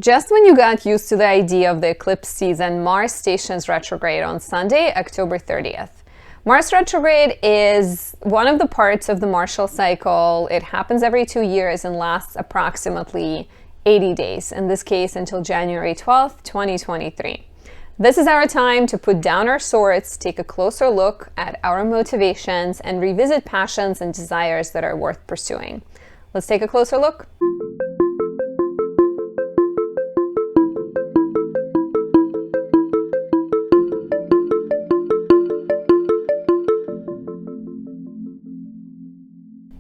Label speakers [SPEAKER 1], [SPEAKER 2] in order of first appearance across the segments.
[SPEAKER 1] Just when you got used to the idea of the eclipse season, Mars stations retrograde on Sunday, October 30th. Mars retrograde is one of the parts of the Martial cycle. It happens every 2 years and lasts approximately 80 days, in this case until January 12th, 2023. This is our time to put down our swords, take a closer look at our motivations, and revisit passions and desires that are worth pursuing. Let's take a closer look.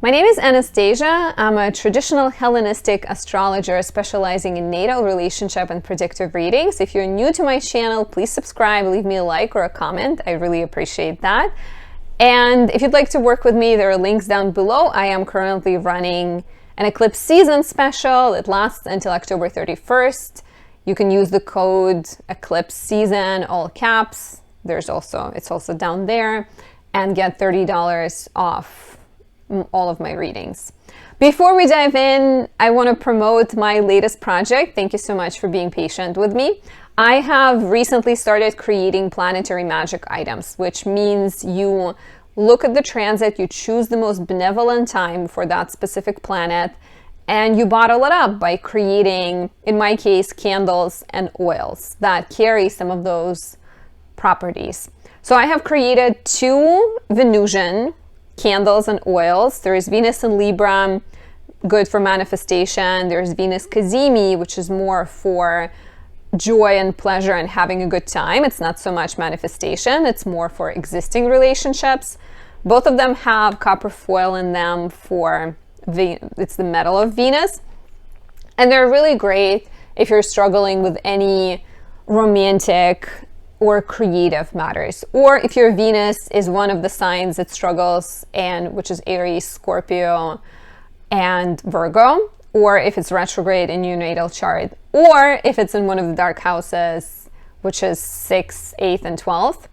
[SPEAKER 1] My name is Anastasia. I'm a traditional Hellenistic astrologer specializing in natal, relationship, and predictive readings. If you're new to my channel, please subscribe, leave me a like or a comment. I really appreciate that. And if you'd like to work with me, there are links down below. I am currently running an eclipse season special. It lasts until October 31st. You can use the code eclipse season, all caps. It's also down there, and get $30 off all of my readings. Before we dive in, I want to promote my latest project. Thank you so much for being patient with me. I have recently started creating planetary magic items, which means you look at the transit, you choose the most benevolent time for that specific planet, and you bottle it up by creating, in my case, candles and oils that carry some of those properties. So I have created 2 Venusian candles and oils. There's Venus in Libra, good for manifestation. There's Venus Cazimi, which is more for joy and pleasure and having a good time. It's not so much manifestation, it's more for existing relationships. Both of them have copper foil in them it's the metal of Venus. And they're really great if you're struggling with any romantic or creative matters, or if your Venus is one of the signs that struggles, which is Aries, Scorpio, and Virgo, or if it's retrograde in your natal chart, or if it's in one of the dark houses, which is 6th, 8th, and 12th.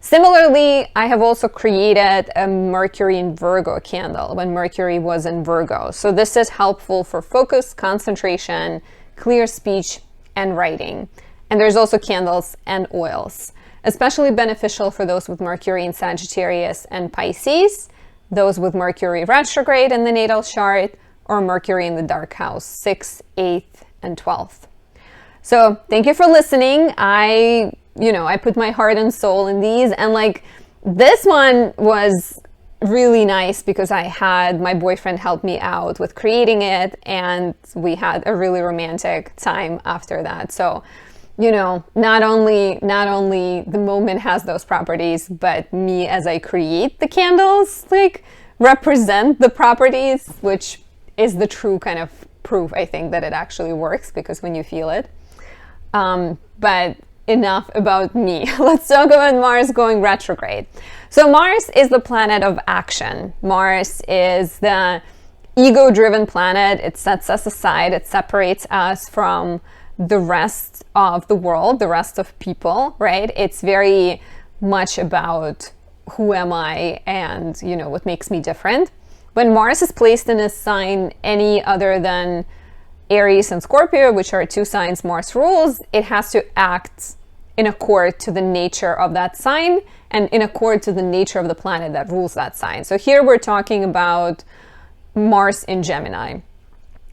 [SPEAKER 1] Similarly, I have also created a Mercury in Virgo candle when Mercury was in Virgo. So this is helpful for focus, concentration, clear speech, and writing. And there's also candles and oils, especially beneficial for those with Mercury in Sagittarius and Pisces, those with Mercury retrograde in the natal chart, or Mercury in the dark house, 6th, 8th, and 12th. So thank you for listening. I put my heart and soul in these, and this one was really nice because I had my boyfriend help me out with creating it, and we had a really romantic time after that. So not only the moment has those properties, but me as I create the candles represent the properties, which is the true kind of proof, I think, that it actually works, because when you feel it. But enough about me. Let's talk about Mars going retrograde. So Mars is the planet of action. Mars is the ego-driven planet. It sets us aside. It separates us from the rest of the world, the rest of people, right? It's very much about who am I and, what makes me different. When Mars is placed in a sign any other than Aries and Scorpio, which are 2 signs Mars rules, it has to act in accord to the nature of that sign and in accord to the nature of the planet that rules that sign. So here we're talking about Mars in Gemini.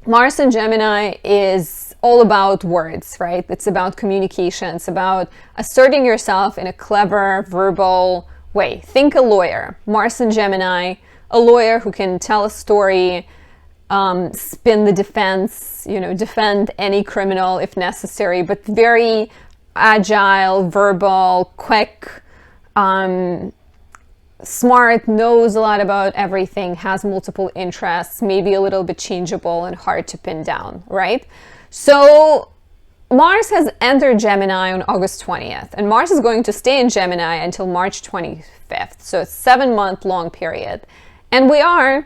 [SPEAKER 1] Mars in Gemini is all about words, right? It's about communication. It's about asserting yourself in a clever, verbal way. Think a lawyer. Mars in Gemini, a lawyer who can tell a story, spin the defense, defend any criminal if necessary, but very agile, verbal, quick, smart, knows a lot about everything, has multiple interests, maybe a little bit changeable and hard to pin down, right? So Mars has entered Gemini on August 20th, and Mars is going to stay in Gemini until March 25th. So it's a 7-month long period. And the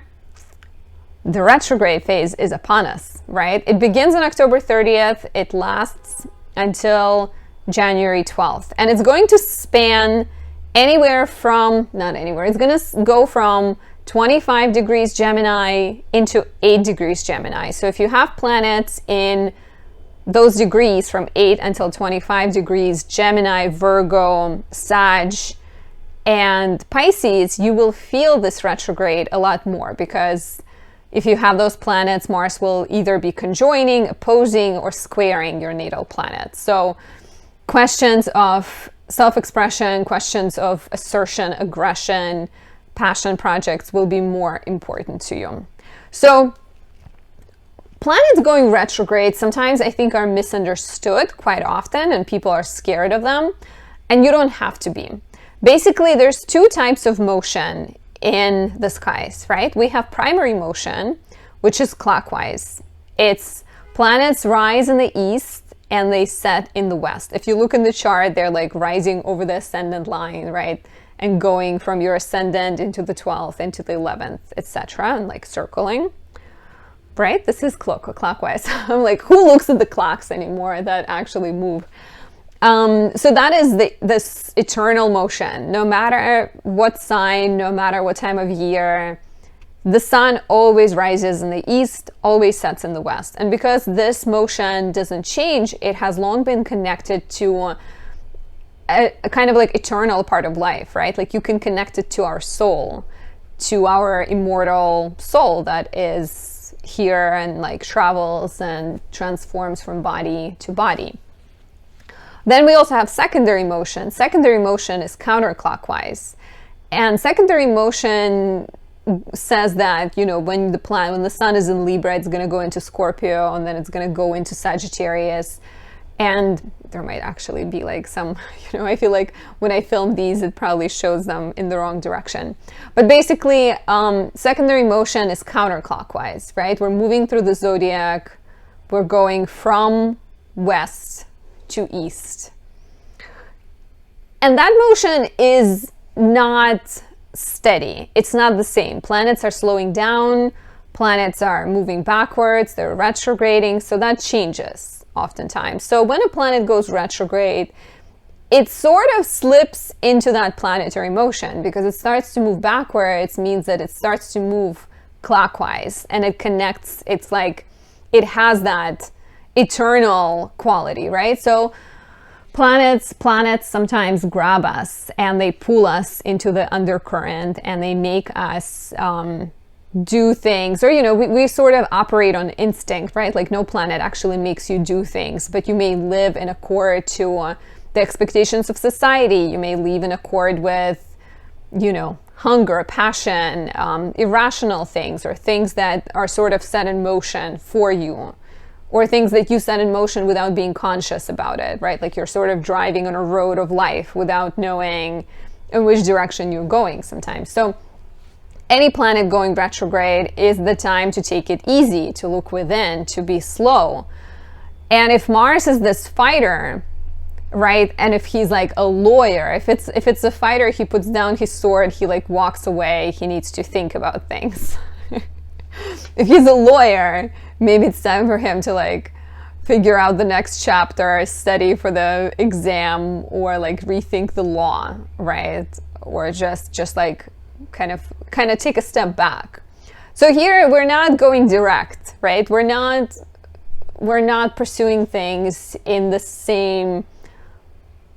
[SPEAKER 1] retrograde phase is upon us, right? It begins on October 30th. It lasts until January 12th. And it's going to span it's going to go from 25 degrees Gemini into 8 degrees Gemini. So if you have planets in those degrees from 8 until 25 degrees, Gemini, Virgo, Sag, and Pisces, you will feel this retrograde a lot more, because if you have those planets, Mars will either be conjoining, opposing, or squaring your natal planet. So questions of self-expression, questions of assertion, aggression, passion projects will be more important to you. So planets going retrograde sometimes I think are misunderstood quite often, and people are scared of them, and you don't have to be. Basically, there's two types of motion in the skies, right? We have primary motion, which is clockwise. It's planets rise in the east and they set in the west. If you look in the chart, they're like rising over the ascendant line, right? And going from your ascendant into the 12th, into the 11th, etc., and like circling, right? This is clockwise. I'm like, who looks at the clocks anymore that actually move? So that is this eternal motion. No matter what sign, no matter what time of year, the sun always rises in the east, always sets in the west. And because this motion doesn't change, it has long been connected to a kind of like eternal part of life, right? Like you can connect it to our soul, to our immortal soul that is here and like travels and transforms from body to body. Then we also have secondary motion. Secondary motion is counterclockwise. And secondary motion says that, you know, when the sun is in Libra, it's going to go into Scorpio, and then it's going to go into Sagittarius. And there might actually be like some, you know, I feel like when I film these, it probably shows them in the wrong direction. But basically, secondary motion is counterclockwise, right? We're moving through the zodiac. We're going from west to east. And that motion is not steady. It's not the same. Planets are slowing down. Planets are moving backwards. They're retrograding. So that changes oftentimes. So when a planet goes retrograde, it sort of slips into that planetary motion because it starts to move backwards. Means that it starts to move clockwise, and it connects. It's like it has that eternal quality, right? So planets sometimes grab us and they pull us into the undercurrent, and they make us do things, or, you know, we sort of operate on instinct, right? Like no planet actually makes you do things, but you may live in accord to the expectations of society. You may live in accord with, you know, hunger, passion, irrational things, or things that are sort of set in motion for you, or things that you set in motion without being conscious about it, right? Like you're sort of driving on a road of life without knowing in which direction you're going sometimes. So any planet going retrograde is the time to take it easy, to look within, to be slow. And if Mars is this fighter, right? And if he's like a lawyer, if it's a fighter, he puts down his sword, he like walks away, he needs to think about things. If he's a lawyer, maybe it's time for him to like figure out the next chapter, study for the exam, or like rethink the law, right? Or just like kind of take a step back. So here we're not going direct, right? We're not pursuing things in the same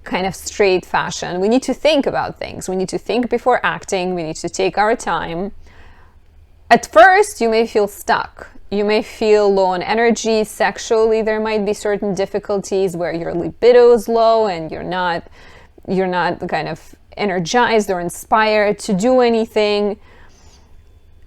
[SPEAKER 1] kind of straight fashion. We need to think about things. We need to think before acting. We need to take our time. At first, you may feel stuck. You may feel low on energy. Sexually, there might be certain difficulties where your libido is low and you're not kind of energized or inspired to do anything.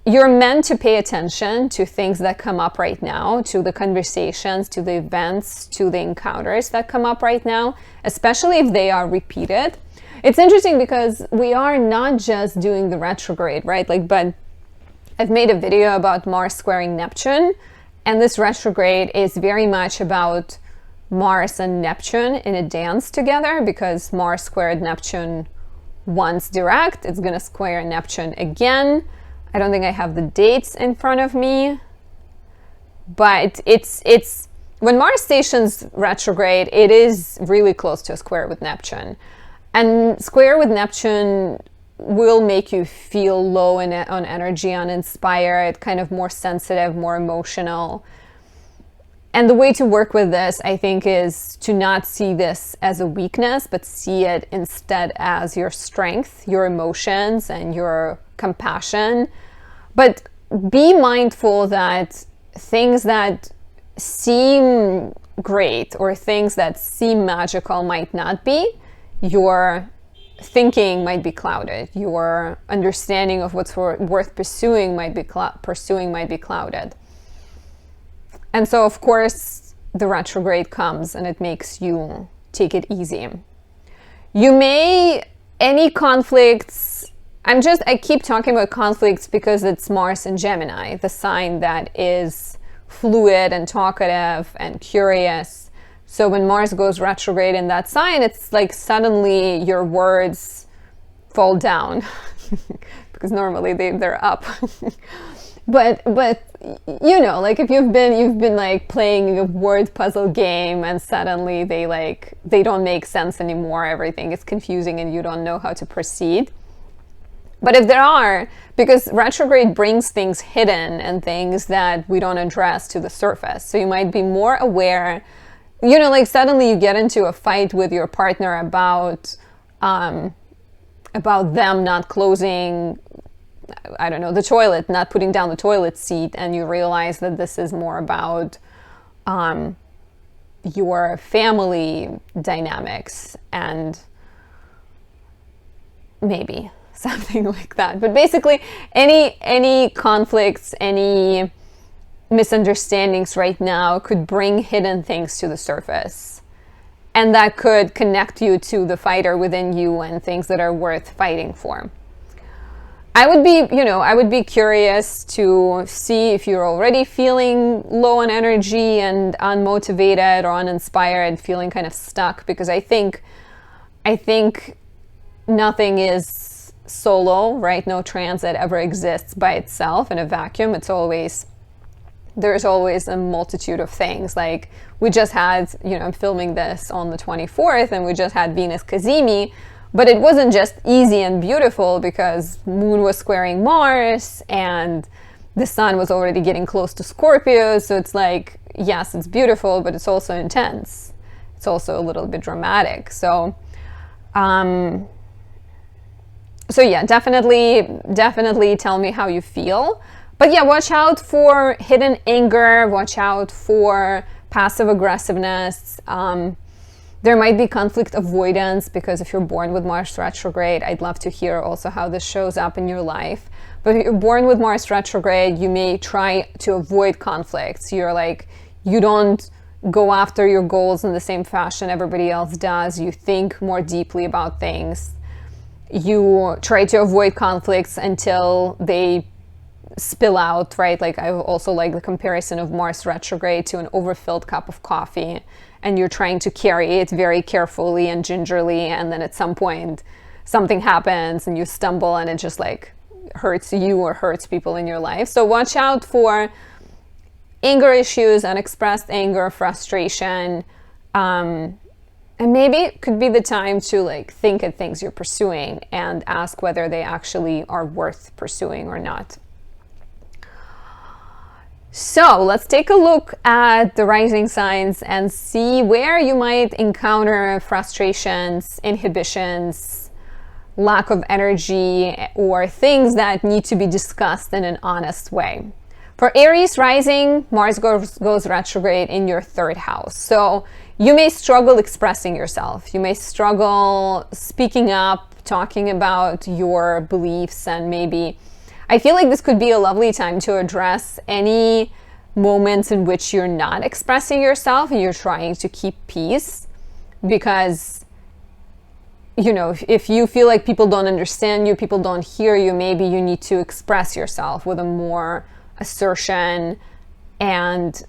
[SPEAKER 1] You're meant to pay attention to things that come up right now, to the conversations, to the events, to the encounters that come up right now, especially if they are repeated. It's interesting because we are not just doing the retrograde, right? But I've made a video about Mars squaring Neptune, and this retrograde is very much about Mars and Neptune in a dance together, because Mars squared Neptune once direct. It's going to square Neptune again. I don't think I have the dates in front of me, but it's when Mars stations retrograde, it is really close to a square with Neptune. And square with Neptune will make you feel low on energy, uninspired, kind of more sensitive, more emotional. And the way to work with this, I think, is to not see this as a weakness, but see it instead as your strength, your emotions, and your compassion. But be mindful that things that seem great or things that seem magical might not be. Your thinking might be clouded. Your understanding of what's worth pursuing might be clouded. And so, of course, the retrograde comes and it makes you take it easy. Any conflicts, I keep talking about conflicts because it's Mars in Gemini, the sign that is fluid and talkative and curious. So when Mars goes retrograde in that sign, it's like suddenly your words fall down because normally they're up. But you know, like if you've been like playing a word puzzle game and suddenly they don't make sense anymore, everything is confusing and you don't know how to proceed. But if there are, because retrograde brings things hidden and things that we don't address to the surface, so you might be more aware, you know, like suddenly you get into a fight with your partner about them not closing, I don't know, the toilet, not putting down the toilet seat, and you realize that this is more about your family dynamics and maybe something like that. But basically, any conflicts, any misunderstandings right now could bring hidden things to the surface. And that could connect you to the fighter within you and things that are worth fighting for. I would be curious to see if you're already feeling low on energy and unmotivated or uninspired, feeling kind of stuck, because I think nothing is solo, right? No transit ever exists by itself in a vacuum. There's always a multitude of things. Like we just had, I'm filming this on the 24th and we just had Venus Cazimi, but it wasn't just easy and beautiful because Moon was squaring Mars and the Sun was already getting close to Scorpio. So it's like, yes, it's beautiful, but it's also intense. It's also a little bit dramatic. So yeah, definitely tell me how you feel. But yeah, watch out for hidden anger, watch out for passive aggressiveness. There might be conflict avoidance, because if you're born with Mars retrograde, I'd love to hear also how this shows up in your life. But if you're born with Mars retrograde, you may try to avoid conflicts. You don't go after your goals in the same fashion everybody else does. You think more deeply about things. You try to avoid conflicts until they spill out, right? Like I also like the comparison of Mars retrograde to an overfilled cup of coffee, and you're trying to carry it very carefully and gingerly, and then at some point something happens and you stumble and it just like hurts you or hurts people in your life. So watch out for anger issues, unexpressed anger, frustration, and maybe it could be the time to like think at things you're pursuing and ask whether they actually are worth pursuing or not. So let's take a look at the rising signs and see where you might encounter frustrations, inhibitions, lack of energy, or things that need to be discussed in an honest way. For Aries rising, Mars goes retrograde in your third house. So you may struggle expressing yourself. You may struggle speaking up, talking about your beliefs, and maybe I feel like this could be a lovely time to address any moments in which you're not expressing yourself and you're trying to keep peace, because if you feel like people don't understand you, people don't hear you, maybe you need to express yourself with a more assertion and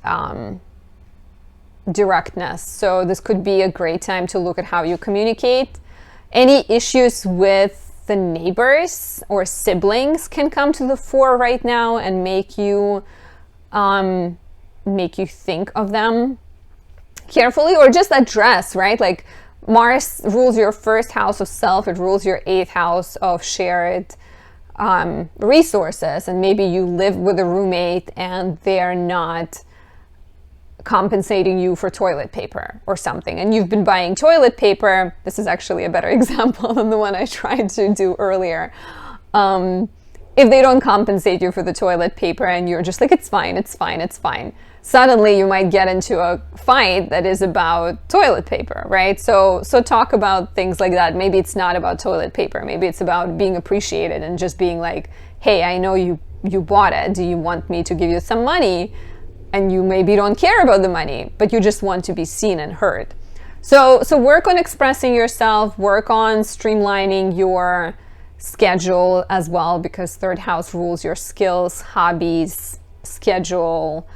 [SPEAKER 1] directness. So this could be a great time to look at how you communicate. Any issues with the neighbors or siblings can come to the fore right now and make you think of them carefully, or just address, right? Like Mars rules your first house of self, it rules your 8th house of shared resources, and maybe you live with a roommate and they're not compensating you for toilet paper or something, and you've been buying toilet paper. This is actually a better example than the one I tried to do earlier. If they don't compensate you for the toilet paper and you're just like, it's fine, it's fine, it's fine, suddenly you might get into a fight that is about toilet paper, right? So talk about things like that. Maybe it's not about toilet paper. Maybe it's about being appreciated and just being like, hey, I know you bought it. Do you want me to give you some money? And you maybe don't care about the money, but you just want to be seen and heard. So work on expressing yourself, work on streamlining your schedule as well, because third house rules your skills, hobbies, schedule,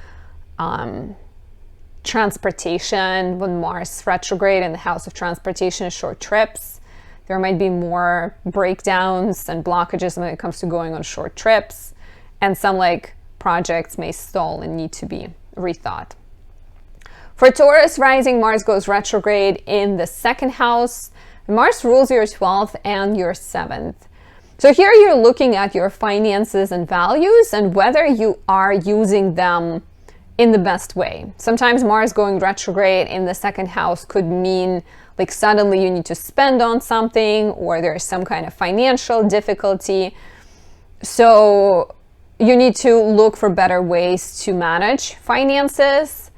[SPEAKER 1] transportation. When Mars retrograde in the house of transportation is short trips, there might be more breakdowns and blockages when it comes to going on short trips, and some like projects may stall and need to be rethought. For Taurus rising, Mars goes retrograde in the second house. Mars rules your 12th and your 7th. So here you're looking at your finances and values and whether you are using them in the best way. Sometimes Mars going retrograde in the second house could mean like suddenly you need to spend on something, or there's some kind of financial difficulty. So you need to look for better ways to manage finances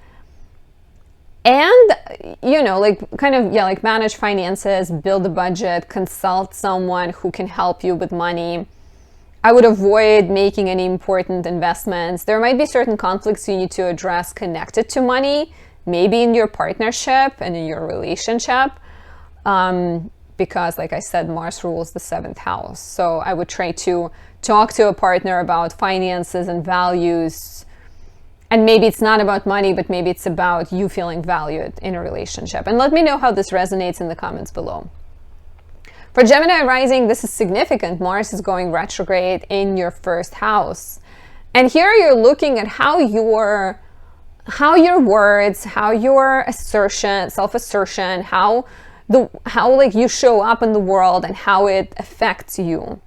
[SPEAKER 1] and, you know, like kind of, yeah, like manage finances, build a budget, consult someone who can help you with money. I would avoid making any important investments. There might be certain conflicts you need to address connected to money, maybe in your partnership and in your relationship. Because like I said, Mars rules the 7th house. So I would try to talk to a partner about finances and values. And maybe it's not about money, but maybe it's about you feeling valued in a relationship. And let me know how this resonates in the comments below. For Gemini rising, this is significant. Mars is going retrograde in your first house. And here you're looking at how your words, how your assertion, self-assertion, how like you show up in the world and how it affects you.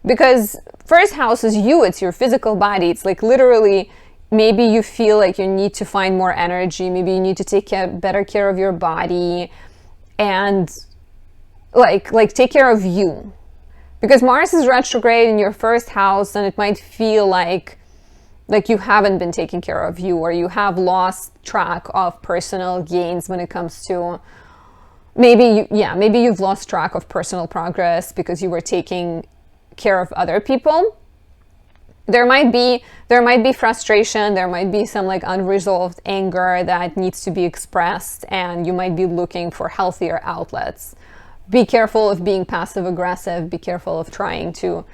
[SPEAKER 1] Because first house is you, it's your physical body. It's like literally, maybe you feel like you need to find more energy. Maybe you need to take better care of your body and like take care of you. Because Mars is retrograde in your first house, and it might feel like you haven't been taking care of you, or you have lost track of personal gains when it comes to maybe you've lost track of personal progress because you were taking care of other people. There might be frustration, there might be some like unresolved anger that needs to be expressed, and you might be looking for healthier outlets. Be careful of being passive aggressive, be careful of trying to,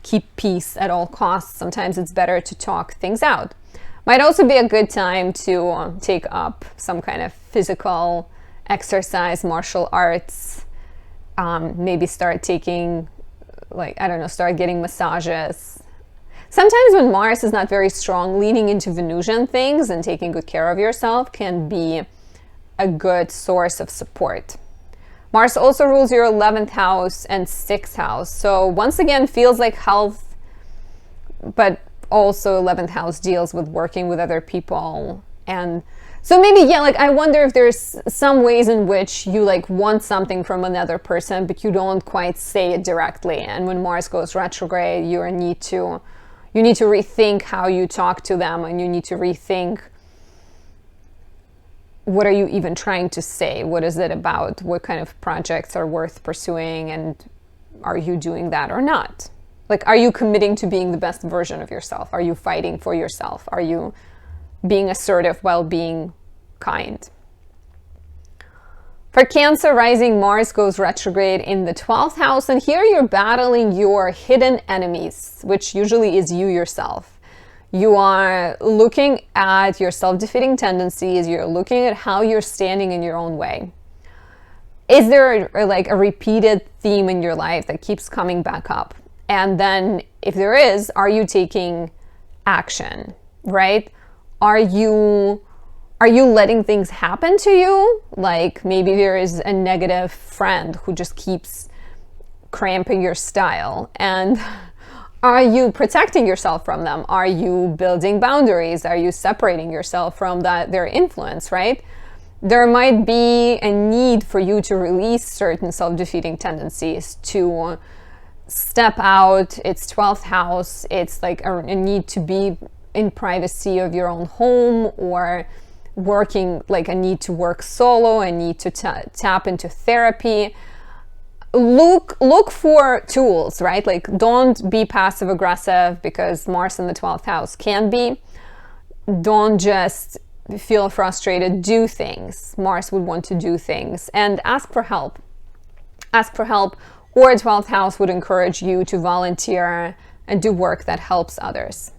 [SPEAKER 1] keep peace at all costs. Sometimes it's better to talk things out. Might also be a good time to take up some kind of physical exercise, martial arts, maybe start taking start getting massages. Sometimes when Mars is not very strong, leaning into Venusian things and taking good care of yourself can be a good source of support. Mars also rules your 11th house and 6th house. So once again, feels like health, but also 11th house deals with working with other people. And so maybe, I wonder if there's some ways in which you want something from another person, but you don't quite say it directly. And when Mars goes retrograde, you need to rethink how you talk to them, and you need to rethink, what are you even trying to say? What is it about? What kind of projects are worth pursuing? And are you doing that or not? Are you committing to being the best version of yourself? Are you fighting for yourself? Are you being assertive while being kind? For Cancer rising, Mars goes retrograde in the 12th house, and here you're battling your hidden enemies, which usually is you yourself. You are looking at your self-defeating tendencies. You're looking at how you're standing in your own way. Is there a repeated theme in your life that keeps coming back up? And then if there is, are you taking action, right? Are you letting things happen to you? Maybe there is a negative friend who just keeps cramping your style, and Are you protecting yourself from them? Are you building boundaries? Are you separating yourself from their influence, right? There might be a need for you to release certain self-defeating tendencies, to step out. It's 12th house. It's like a need to be in privacy of your own home, or working, like a need to work solo, a need to tap into therapy. Look for tools, right? Like, don't be passive aggressive, because Mars in the 12th house can be. Don't just feel frustrated. Do things. Mars would want to do things, and ask for help. Ask for help, or 12th house would encourage you to volunteer and do work that helps others.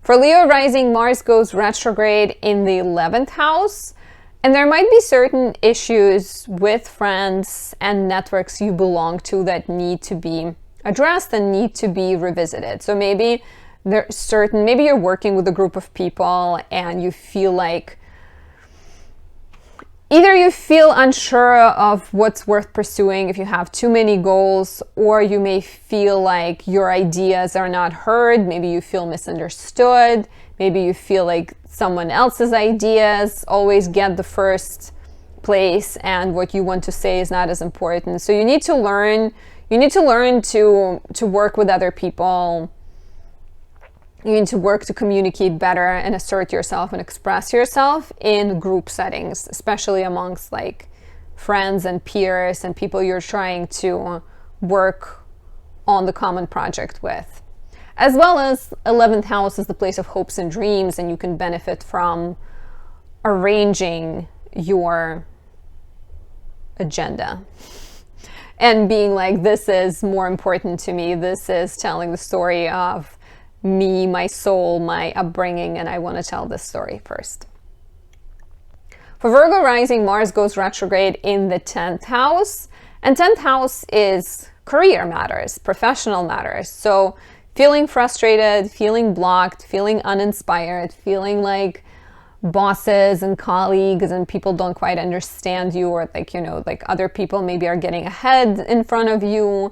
[SPEAKER 1] For Leo rising, Mars goes retrograde in the 11th house, and there might be certain issues with friends and networks you belong to that need to be addressed and need to be revisited. So maybe maybe you're working with a group of people and you feel like either you feel unsure of what's worth pursuing if you have too many goals, or you may feel like your ideas are not heard. Maybe you feel misunderstood. Maybe you feel like someone else's ideas always get the first place and what you want to say is not as important. So you need to learn to work with other people. You need to work to communicate better and assert yourself and express yourself in group settings, especially amongst like friends and peers and people you're trying to work on the common project with. As well as 11th house is the place of hopes and dreams, and you can benefit from arranging your agenda and being like, this is more important to me. This is telling the story of me, my soul, my upbringing, and I want to tell this story first. For Virgo rising, Mars goes retrograde in the 10th house, and 10th house is career matters, professional matters. So feeling frustrated, feeling blocked, feeling uninspired, feeling like bosses and colleagues and people don't quite understand you, or like, you know, like other people maybe are getting ahead in front of you,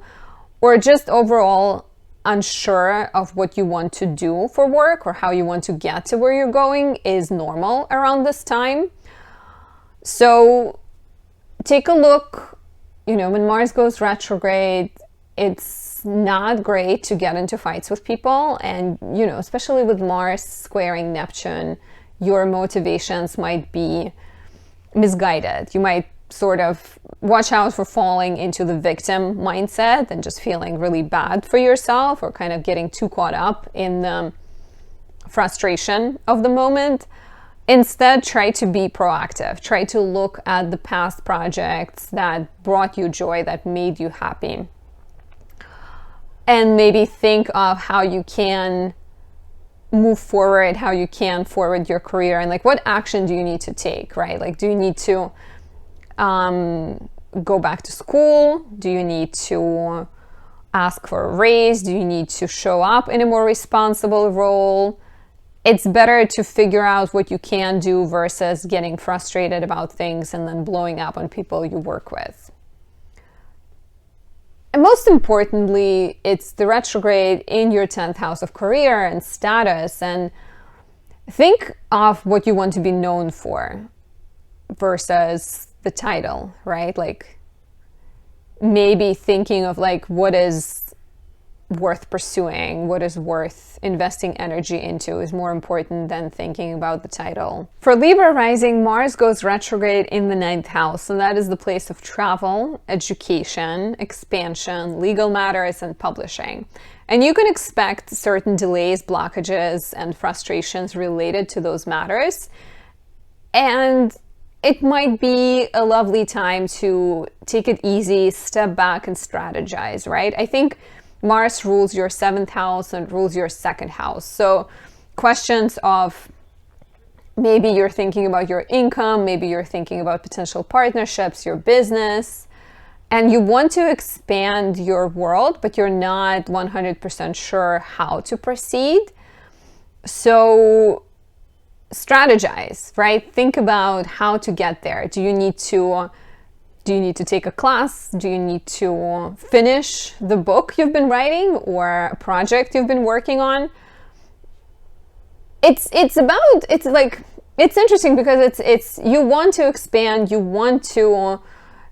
[SPEAKER 1] or just overall unsure of what you want to do for work or how you want to get to where you're going is normal around this time. So take a look, you know, when Mars goes retrograde, it's not great to get into fights with people. And, you know, especially with Mars squaring Neptune, your motivations might be misguided. You might sort of watch out for falling into the victim mindset and just feeling really bad for yourself, or kind of getting too caught up in the frustration of the moment. Instead, try to be proactive. Try to look at the past projects that brought you joy, that made you happy. And maybe think of how you can move forward, how you can forward your career, and like what action do you need to take, right? Like, do you need to go back to school? Do you need to ask for a raise? Do you need to show up in a more responsible role? It's better to figure out what you can do versus getting frustrated about things and then blowing up on people you work with. And most importantly, it's the retrograde in your 10th house of career and status. And think of what you want to be known for versus the title, right? Like, maybe thinking of like what is worth pursuing, what is worth investing energy into is more important than thinking about the title. For Libra rising, Mars goes retrograde in the 9th house, and that is the place of travel, education, expansion, legal matters, and publishing. And you can expect certain delays, blockages, and frustrations related to those matters. And it might be a lovely time to take it easy, step back, and strategize, right? I think Mars rules your 7th house and rules your 2nd house. So questions of maybe you're thinking about your income, maybe you're thinking about potential partnerships, your business, and you want to expand your world, but you're not 100% sure how to proceed. So strategize, right? Think about how to get there. Do you need to Do you need to take a class? Do you need to finish the book you've been writing or a project you've been working on? It's interesting because it's you want to expand, you want to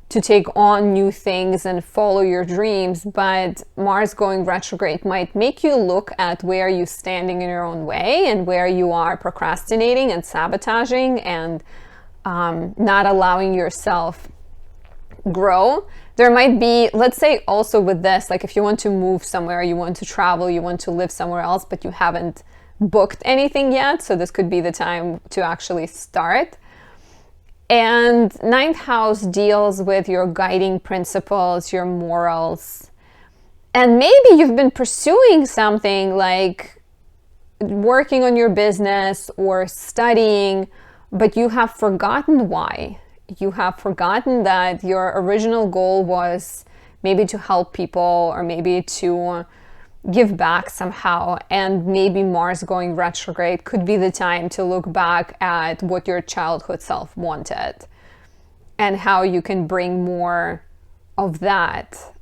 [SPEAKER 1] take on new things and follow your dreams, but Mars going retrograde might make you look at where you're standing in your own way and where you are procrastinating and sabotaging and not allowing yourself grow. There might be, let's say also with this, like if you want to move somewhere, you want to travel, you want to live somewhere else, but you haven't booked anything yet, so this could be the time to actually start. And ninth house deals with your guiding principles, your morals. And maybe you've been pursuing something like working on your business or studying, but you have forgotten why. You have forgotten that your original goal was maybe to help people or maybe to give back somehow, and maybe Mars going retrograde could be the time to look back at what your childhood self wanted and how you can bring more of that,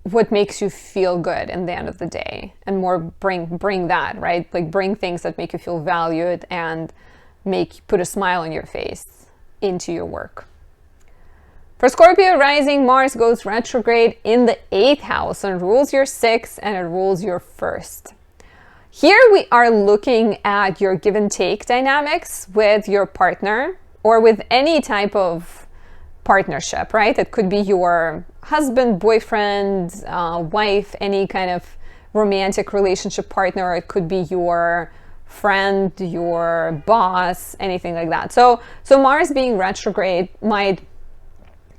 [SPEAKER 1] what makes you feel good in the end of the day, and more bring that, right? Like bring things that make you feel valued and put a smile on your face into your work. For Scorpio rising, Mars goes retrograde in the 8th house and rules your 6th and it rules your 1st. Here we are looking at your give and take dynamics with your partner or with any type of partnership, right? It could be your husband, boyfriend, wife, any kind of romantic relationship partner. It could be your friend, your boss, anything like that. So Mars being retrograde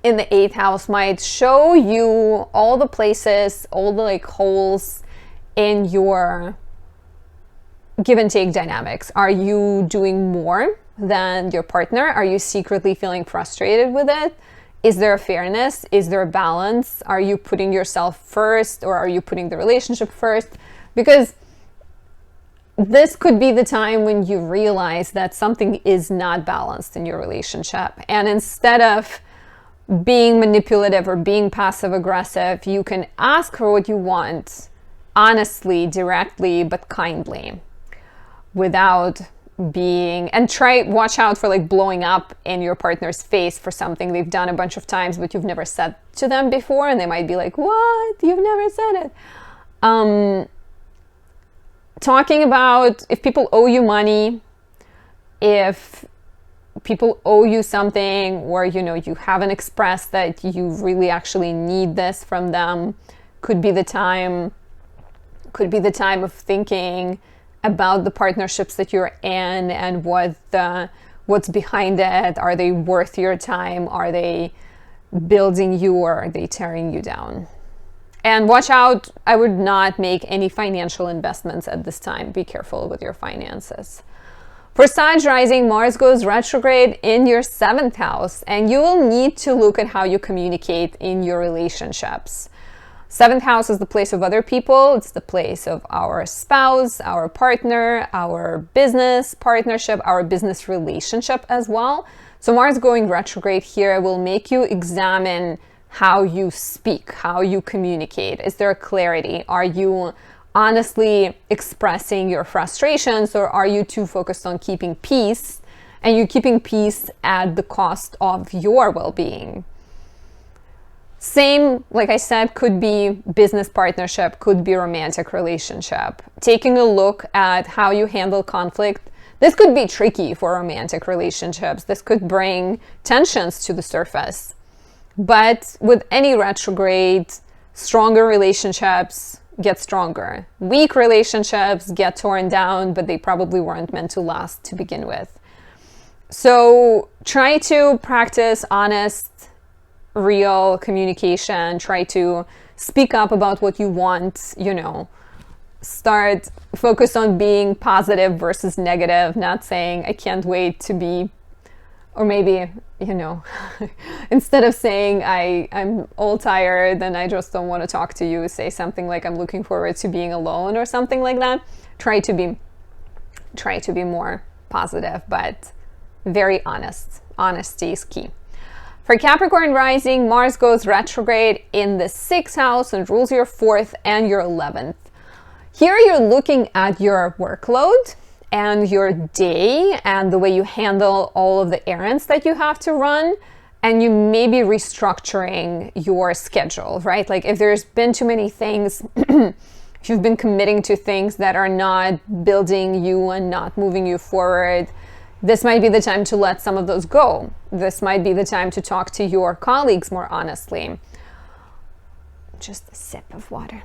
[SPEAKER 1] in the 8th house might show you all the places, all the like holes in your give and take dynamics. Are you doing more than your partner? Are you secretly feeling frustrated with it? Is there a fairness? Is there a balance? Are you putting yourself first or are you putting the relationship first? Because this could be the time when you realize that something is not balanced in your relationship. And instead of being manipulative or being passive aggressive, you can ask for what you want honestly, directly, but kindly, without being, and watch out for like blowing up in your partner's face for something they've done a bunch of times but you've never said to them before, and they might be like, what? You've never said it. Talking about if people owe you money, if people owe you something, or you haven't expressed that you really actually need this from them, could be the time of thinking about the partnerships that you're in and what's behind it. Are they worth your time? Are they building you or are they tearing you down? And watch out, I would not make any financial investments at this time. Be careful with your finances. For Sag rising, Mars goes retrograde in your 7th house, and you will need to look at how you communicate in your relationships. 7th house is the place of other people. It's the place of our spouse, our partner, our business partnership, our business relationship as well. So Mars going retrograde here will make you examine how you speak, how you communicate. Is there clarity? Are you honestly expressing your frustrations, or are you too focused on keeping peace, and you're keeping peace at the cost of your well-being? Same, like I said, could be business partnership, could be romantic relationship. Taking a look at how you handle conflict. This could be tricky for romantic relationships. This could bring tensions to the surface. But with any retrograde, stronger relationships get stronger. Weak relationships get torn down, but they probably weren't meant to last to begin with. So try to practice honest, real communication. Try to speak up about what you want, Start focus on being positive versus negative, not saying I can't wait to be, or maybe, instead of saying I'm all tired and I just don't want to talk to you, say something like I'm looking forward to being alone or something like that. Try to be more positive, but very honest. Honesty is key. For For Capricorn rising, Mars goes retrograde in the 6th house and rules your 4th and your 11th. Here you're looking at your workload and your day and the way you handle all of the errands that you have to run, and you may be restructuring your schedule, right? Like if there's been too many things, if you've been committing to things that are not building you and not moving you forward, this might be the time to let some of those go. This might be the time to talk to your colleagues more honestly. Just a sip of water.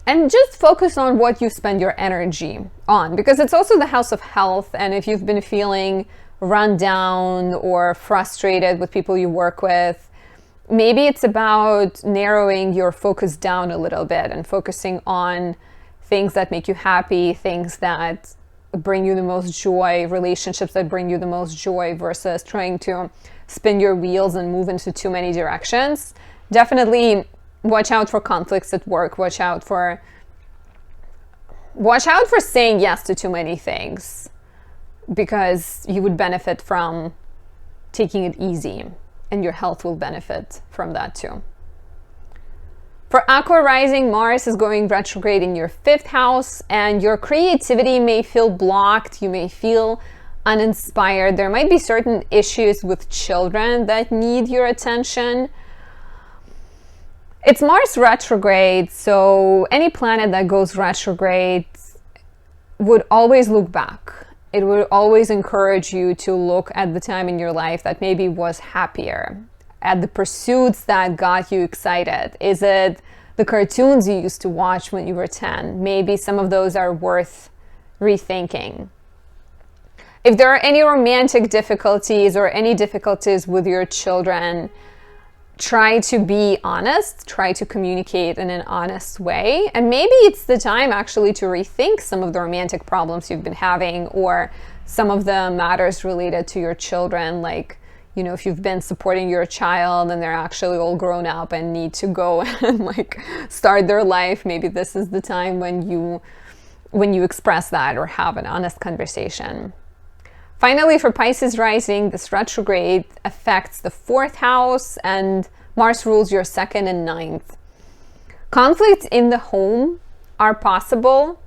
[SPEAKER 1] And just focus on what you spend your energy on, because it's also the house of health. And if you've been feeling run down or frustrated with people you work with, maybe it's about narrowing your focus down a little bit and focusing on things that make you happy, things that bring you the most joy, relationships that bring you the most joy, versus trying to spin your wheels and move into too many directions. Definitely watch out for conflicts at work. Watch out for saying yes to too many things, because you would benefit from taking it easy, and your health will benefit from that too. For Aqua rising, Mars is going retrograde in your 5th house, and your creativity may feel blocked. You may feel uninspired. There might be certain issues with children that need your attention. It's Mars retrograde, so any planet that goes retrograde would always look back. It would always encourage you to look at the time in your life that maybe was happier, at the pursuits that got you excited. Is it the cartoons you used to watch when you were 10? Maybe some of those are worth rethinking. If there are any romantic difficulties or any difficulties with your children, try to be honest, try to communicate in an honest way. And maybe it's the time actually to rethink some of the romantic problems you've been having, or some of the matters related to your children. Like, you know, if you've been supporting your child and they're actually all grown up and need to go and like start their life, maybe this is the time when you express that or have an honest conversation. Finally, for Pisces rising, this retrograde affects the 4th house, and Mars rules your 2nd and 9th. Conflicts in the home are possible.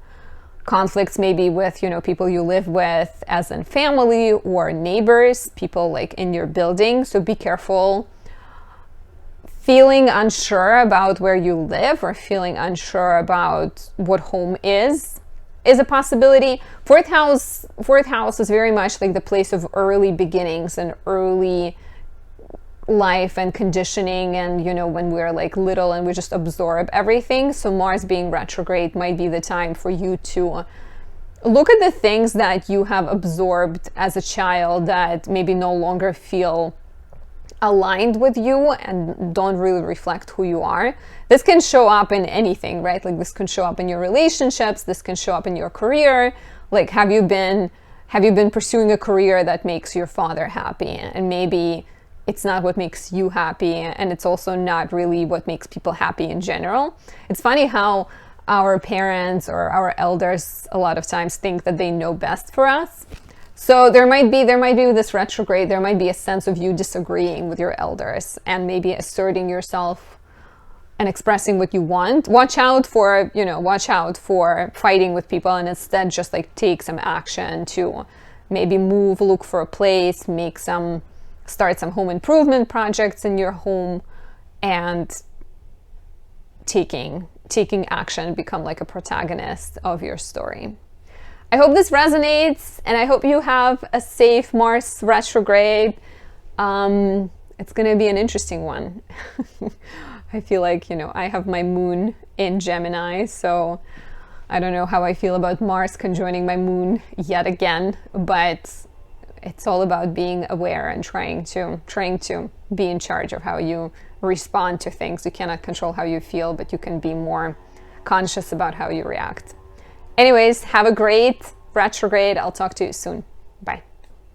[SPEAKER 1] Conflicts maybe with, you know, people you live with, as in family, or neighbors, people like in your building. So be careful. Feeling unsure about where you live, or feeling unsure about what home is a possibility. Fourth house is very much like the place of early beginnings and early life and conditioning, and you know, when we're like little and we just absorb everything. So Mars being retrograde might be the time for you to look at the things that you have absorbed as a child that maybe no longer feel aligned with you and don't really reflect who you are. This can show up in anything, right? Like this can show up in your relationships, this can show up in your career. Like have you been pursuing a career that makes your father happy, and maybe it's not what makes you happy, and it's also not really what makes people happy in general. It's funny how our parents or our elders a lot of times think that they know best for us. So there might be with this retrograde, there might be a sense of you disagreeing with your elders and maybe asserting yourself and expressing what you want. Watch out for fighting with people, and instead just like take some action to maybe move, look for a place, start some home improvement projects in your home, and taking action, become like a protagonist of your story. I hope this resonates, and I hope you have a safe Mars retrograde. It's going to be an interesting one. I feel like, I have my moon in Gemini, so I don't know how I feel about Mars conjoining my moon yet again, but it's all about being aware and trying to be in charge of how you respond to things. You cannot control how you feel, but you can be more conscious about how you react. Anyways, have a great retrograde. I'll talk to you soon. Bye.